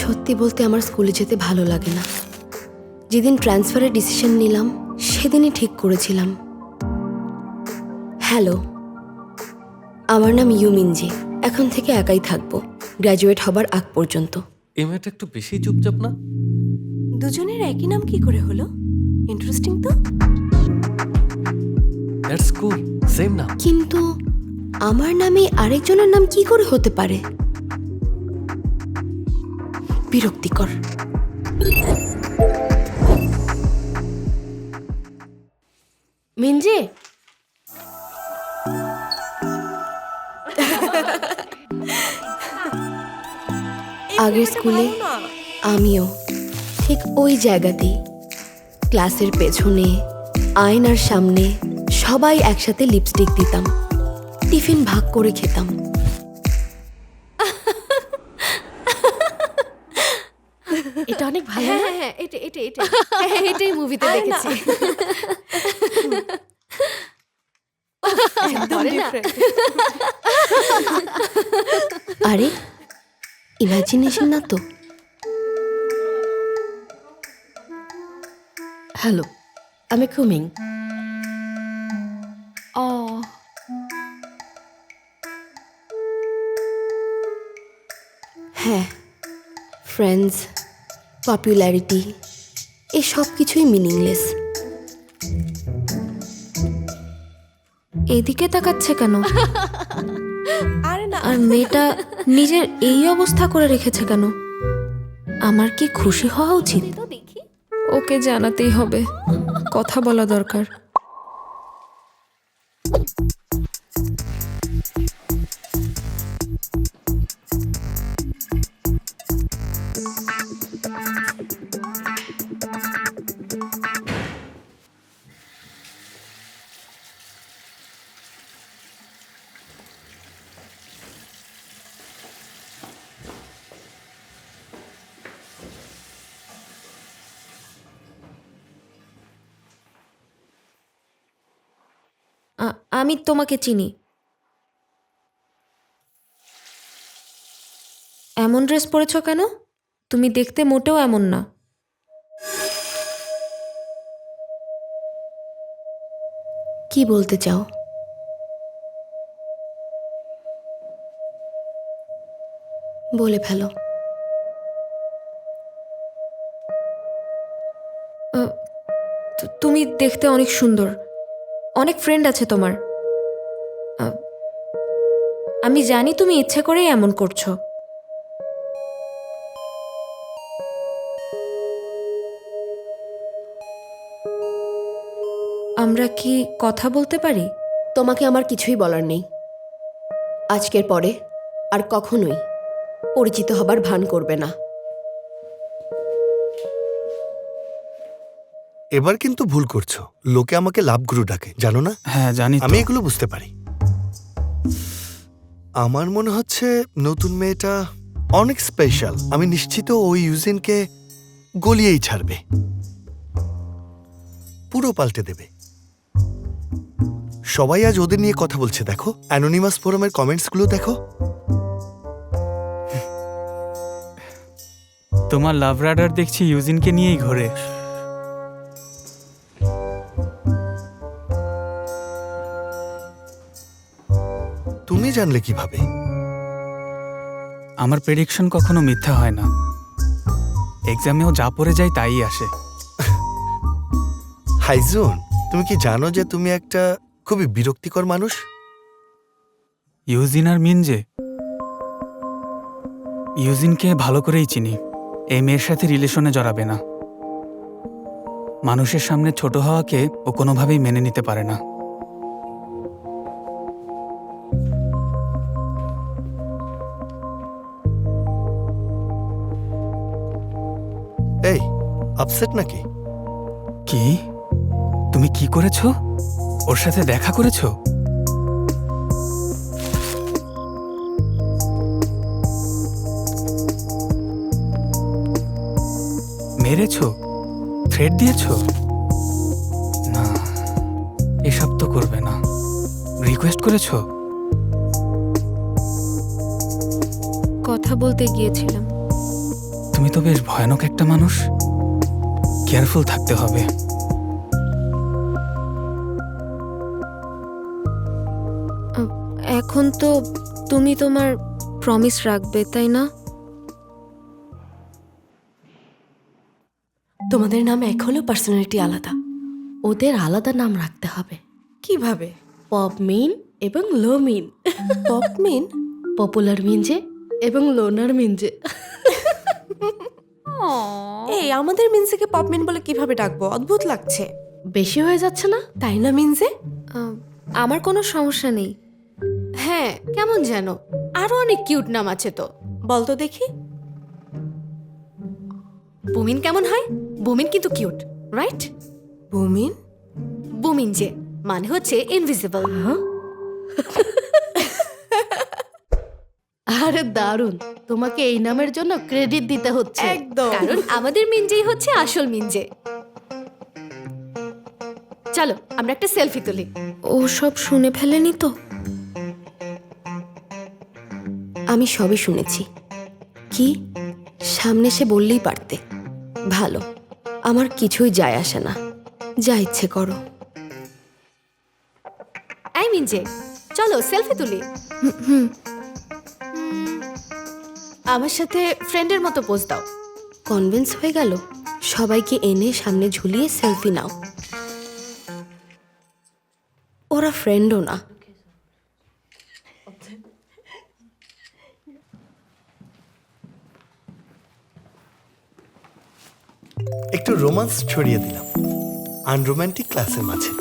সত্যি বলতে আমার স্কুলে যেতে ভালো লাগে না। যেদিন ট্রান্সফারের ডিসিশন নিলাম সেদিনই ঠিক করেছিলাম। হ্যালো, আমার নাম ইউমিনজি। এখন থেকে একাই থাকবো, গ্র্যাজুয়েট হবার আগ পর্যন্ত। এই মেয়েটা একটু বেশি চুপচাপ না? দুজনের একই নাম কি করে হলো? ইন্টারেস্টিং তো। দ্যাটস কুল, সেম না। কিন্তু আমার নামে আরেকজনের নাম কি করে হতে পারে? বিরক্তিকর। মিনজি, আগের স্কুলে আমিও ঠিক ওই জায়গাতেই, ক্লাসের পেছনে আয়নার সামনে সবাই একসাথে লিপস্টিক দিতাম, টিফিন ভাগ করে খেতাম। এটা অনেক ভালো। হ্যাঁ, এটাই মুভিতে দেখেছি। আরে ইমাজিনেশন না তো? হ্যালো, আমি কুমিং। ও হ্যাঁ, ফ্রেন্ডস, পপুলারিটি, এই সব কিছুই মিনিংলেস। এদিকে তাকাচ্ছে কেন? আরে না, আর মেয়েটা নিজের এই অবস্থা করে রেখেছে কেন? আমার কি খুশি হওয়া উচিত? দেখি। ওকে জানাতেই হবে, কথা বলা দরকার। আমি তোমাকে চিনি। এমন ড্রেস পরেছো কেন? তুমি দেখতে মোটেও এমন না। কি বলতে চাও? বলে ফেলো। তুমি দেখতে অনেক সুন্দর, অনেক ফ্রেন্ড আছে তোমার। আমি জানি তুমি ইচ্ছে করেই এমন করছো। আমরা কি কথা বলতে পারি? তোমাকে আমার কিছুই বলার নেই। আজকের পরে আর কখনোই পরিচিত হবার ভান করবে না। এবার কিন্তু ভুল করছো। লোকে আমাকে লাভগুরু ডাকে, জানো না? হ্যাঁ জানি তো। আমি এগুলো বুঝতে পারি। আমার মনে হচ্ছে নতুন মেয়েটা অনেক স্পেশাল। আমি নিশ্চিত ওই ইউজিনকে গলিয়েই ছাড়বে, পুরো পাল্টে দেবে। সবাই আজ ওদের নিয়ে কথা বলছে, দেখো অ্যানোনিমাস ফোরামের কমেন্টসগুলো দেখো। তোমার লাভ রাডার দেখছি ইউজিনকে নিয়েই ঘোরে। তুমি জানলে কিভাবে? আমার প্রেডিকশন কখনো মিথ্যা হয় না। এক্সামেও যা পড়ে যায় তাই আসে। হাইজুন, তুমি কি জানো যে তুমি একটা খুবই বিরক্তিকর মানুষ? ইউজিন আর মিনজে? ইউজিনকে ভালো করেই চিনি। এই মেয়ের সাথে রিলেশনে জড়াবে না। মানুষের সামনে ছোট হওয়াকে ও কোনোভাবেই মেনে নিতে পারে না। এই আপসেট নাকি? কি? তুমি কি করেছো? ওর সাথে দেখা করেছো? মেরেছো? থ্রেট দিয়েছো? না, এসব তো করবে না। রিকোয়েস্ট করেছো? কথা বলতে গিয়েছিলাম। তুমি তো বেশ ভয়ানক একটা মানুষ, কেয়ারফুল থাকতে হবে। এখন তো তুমি তোমার প্রমিস রাখবে, তাই না? তোমাদের নাম এক হলেও পার্সোনালিটি আলাদা, ওদের আলাদা নাম রাখতে হবে। কিভাবে? পপ মিন এবং লো মিন। পপ মিন? পপুলার মিনজে এবং লোনার মিনজে। এই আমাদের মিনসেকে পপ মিন বলে কিভাবে ডাকবো? অদ্ভুত লাগছে। বেশি হয়ে যাচ্ছে না? তাই না মিনসে? আমার কোনো সমস্যা নেই। হ্যাঁ, কেমন যেন আরো অনেক কিউট নাম আছে তো, বল তো দেখি। বুমিন কেমন হয়? বুমিন কিন্তু কিউট, রাইট? বুমিন? বুমিন যে মানে হচ্ছে ইনভিজিবল। আরে দারুণ, তোমাকে এই নামের জন্য ক্রেডিট দিতে হচ্ছে। একদম, কারণ আমাদের মিনজেই হচ্ছে আসল মিনজে। চলো আমরা একটা সেলফি তুলি। ও সব শুনে ফেলেনি তো? আমি সবই শুনেছি। কি? সামনে সে বললেই পারতে। ভালো, আমার কিছুই যায় আসে না, যা ইচ্ছে করো। এই মিনজে, চলো সেলফি তুলি। আমার সাথে ফ্রেন্ডের মতো পোজ দাও। কনভিন্স হয়ে গেল? সবাইকে এনে সামনে ঝুলিয়ে সেলফি নাও। ওরা ফ্রেন্ডও না। একটু রোমান্স ছড়িয়ে দিলাম আনরোম্যান্টিক ক্লাসের মাঝে।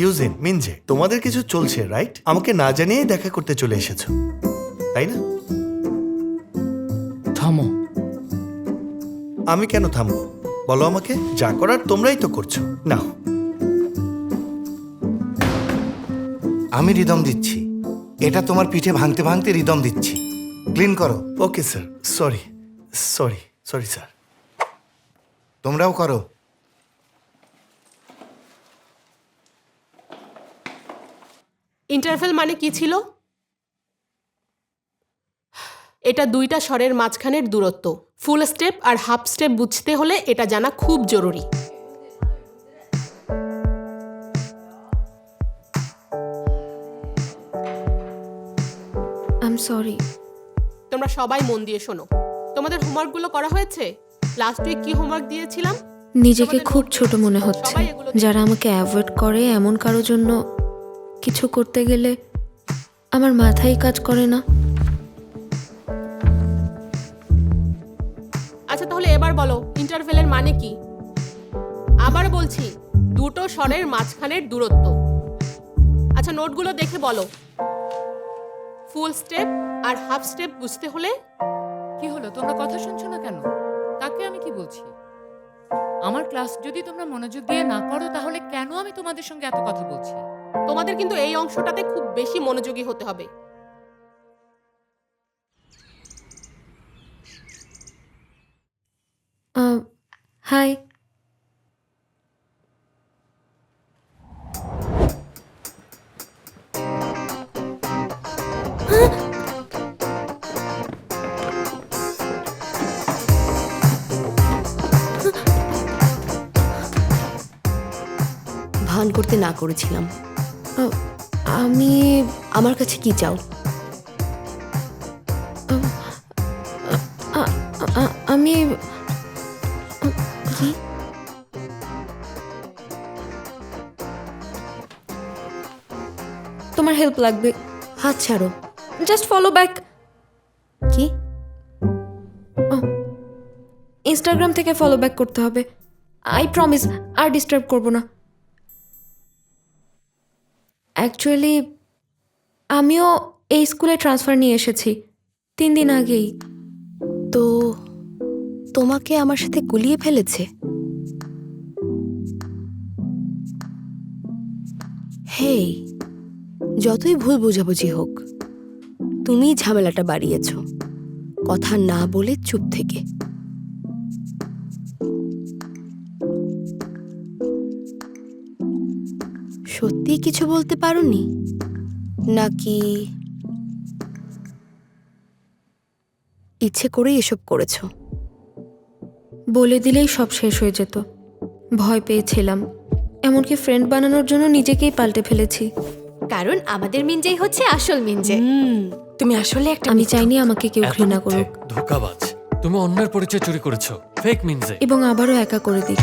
ইউজিন, মিনজে, তোমাদের কিছু চলছে রাইট? আমাকে না জানিয়েই দেখা করতে চলে এসেছো, তাই না? থামো। আমি কেন থামবো বলো আমাকে? যা করার তোমরাই তো করছো। নাও, আমি রিদম দিচ্ছি, এটা তোমার পিঠে ভাঙতে ভাঙতে রিদম দিচ্ছি। ক্লিন করো। Okay sir, sorry sorry sorry sir. তোমরাও করো। ইন্টারভেল মানে কি ছিল? এটা দুইটা স্বরের মাঝখানের দূরত্ব। ফুল স্টেপ আর হাফ স্টেপ বুঝতে হলে এটা জানা খুব জরুরি। I am sorry. তোমরা সবাই মন দিয়ে শোনো। তোমাদের হোমওয়ার্কগুলো করা হয়েছে? লাস্ট উইক কি হোমওয়ার্ক দিয়েছিলাম? নিজেকে খুব ছোট মনে হচ্ছে। সবাই এগুলো যারা আমাকে অ্যাভয়েড করে, এমন কারোর জন্য কিছু করতে গেলে আমার মাথায় কাজ করে না। আচ্ছা তাহলে এবার বলো ইন্টারভেলের মানে কি? আবার বলছি, দুটো স্বরের মাঝখানের দূরত্ব। আচ্ছা নোটগুলো দেখে বলো। ফুল স্টেপ আর হাফ স্টেপ বুঝতে হলে কি হলো, তোমরা কথা শুনছো না কেন? তাকে আমি কি বলছি? আমার ক্লাস যদি তোমরা মনোযোগ দিয়ে না করো তাহলে কেন আমি তোমাদের সঙ্গে এত কথা বলছি? তোমাদের কিন্তু এই অংশটাতে খুব বেশি মনোযোগী হতে হবে। হাই। ভান করতে না করেছিলাম। আমি আমার কাছে কি চাও? আমি কি? তোমার হেল্প লাগবে। হাত ছাড়ো। Just follow back. কি? ইনস্টাগ্রাম থেকে ফলো ব্যাক করতে হবে। আই প্রমিস আর ডিস্টার্ব করব না। অ্যাকচুয়ালি আমিও এই স্কুলে ট্রান্সফার নিয়ে এসেছি 3 দিন আগেই। তো তোমাকে আমার সাথে গুলিয়ে ফেলেছে? হেই, যতই ভুল বোঝাবুঝি হোক, তুমিই ঝামেলাটা বাড়িয়েছ কথা না বলে চুপ থেকে। সত্যি কিছু বলতে পারোনি নাকি ইচ্ছে করেই এসব করেছো? বলে দিলেই সব শেষ হয়ে যেত। ভয় পেয়েছিলাম, এমনকি ফ্রেন্ড বানানোর জন্য নিজেকেই পাল্টে ফেলেছি। কারণ আমাদের মিঞ্জেই হচ্ছে আসল মিঞ্জে। তুমি আসলে একটা আমি চাইনি আমাকে কেউ এত ঘৃণা মিথ্যে, করুক ধোঁকাবাজ। তুমি অন্যের পরিচয় চুরি করেছো, ফেক মিনজে। এবং আবারও একা করে দিক।